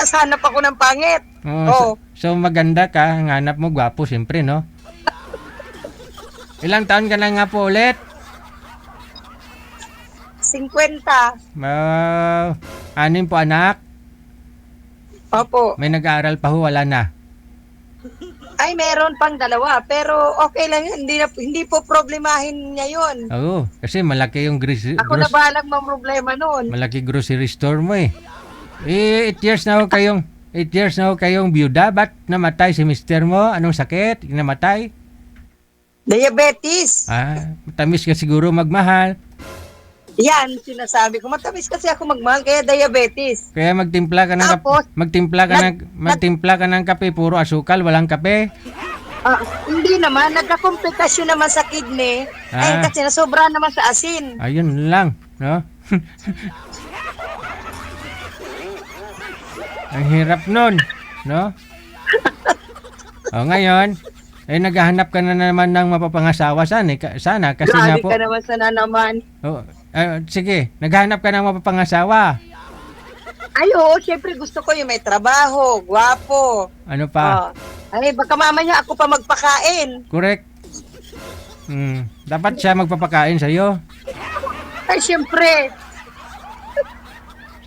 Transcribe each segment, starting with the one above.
Tapos hanap ako ng pangit. Oh, so maganda ka, ang hanap mo, gwapo, siyempre, no? Ilang taon ka na nga po ulit? 50. Anim po anak? Opo. May nag-aaral pa ho, wala na? Ay, meron pang 2. Pero okay lang yun. Hindi po problemahin niya yun. Oo, kasi malaki yung Ako na bahalang mamroblema noon. malaki grocery store mo eh. 8 years na ho kayong byuda. Ba't namatay si mister mo? Anong sakit? Namatay? Diabetes. Matamis ka siguro magmahal. Yan, sinasabi ko. Matamis kasi ako magmahal, kaya diabetes. Kaya magtimpla ka ng Tapos, magtimpla ka ng kape, puro asukal, walang kape. Hindi naman, nagkakomplikasyon naman sa kidney. Ay, kasi nasobra naman sa asin. Ayun lang, no? Ang hirap nun, no? Ngayon, naghahanap ka na naman ng mapapangasawa sana kasi nga Grabe po. ka naman sana naman. Sige, naghahanap ka ng mapapangasawa. Ay, oo, syempre gusto ko yung may trabaho, gwapo. Ano pa? Ay, baka mamaya ako pa magpakain. Correct. Dapat siya magpapakain sa'yo. Ay, syempre.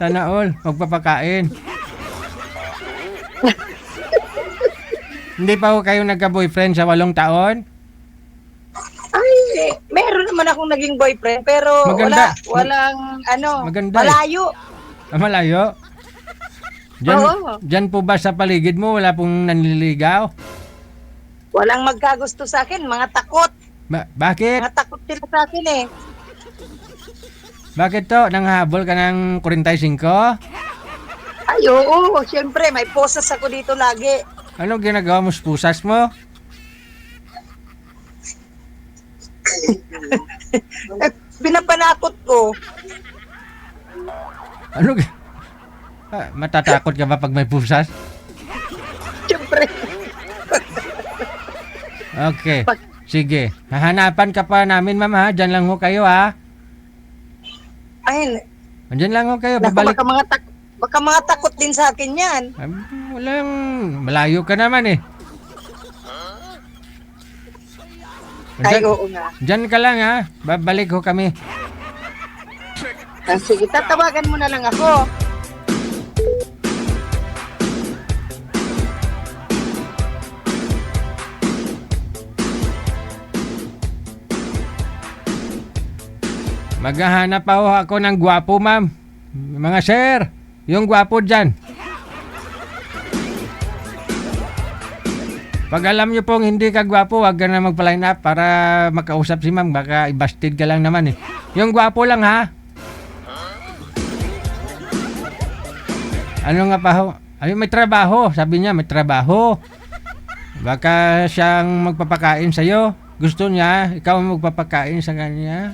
Sana all, magpapakain. Hindi pa ho kayo nagka-boyfriend sa 8 taon? Ay, meron naman akong naging boyfriend, pero Maganda. walang Maganda eh. malayo. Malayo? Oo. Diyan po ba sa paligid mo wala pong nanliligaw? Walang magkagusto sa akin, mga takot. Bakit? Mga takot sila sa akin eh. Bakit to? Nanghabol ka ng 45? Ay, oo, syempre, may posas ako dito lagi. Anong ginagawa mo sa pusas mo? Pinapanakot ko. Matatakot ka ba pag may pusas? Syempre. Okay. Sige. Hahanapan ka pa namin, ma'am, ha? Diyan lang ho kayo, ha? Ay, Diyan lang ho kayo. naku, Babalik. baka mga takot din sa akin yan. Walang... Malayo ka naman, eh. Ay, oo nga. Diyan ka lang, ha? Babalik ho kami. Sige, tatawagan mo na lang ako. Maghahanap pa ho ako ng gwapo, ma'am. Mga sir, yung gwapo dyan. Pag alam nyo pong hindi ka gwapo, wag ka na magpa-line up para makausap si ma'am. Baka i-busted ka lang naman eh. Yung gwapo lang, ha? Ano nga pa ho? Ay, may trabaho. Sabi niya, may trabaho. Baka siyang magpapakain sa'yo. Gusto niya, ikaw ang magpapakain sa kanya.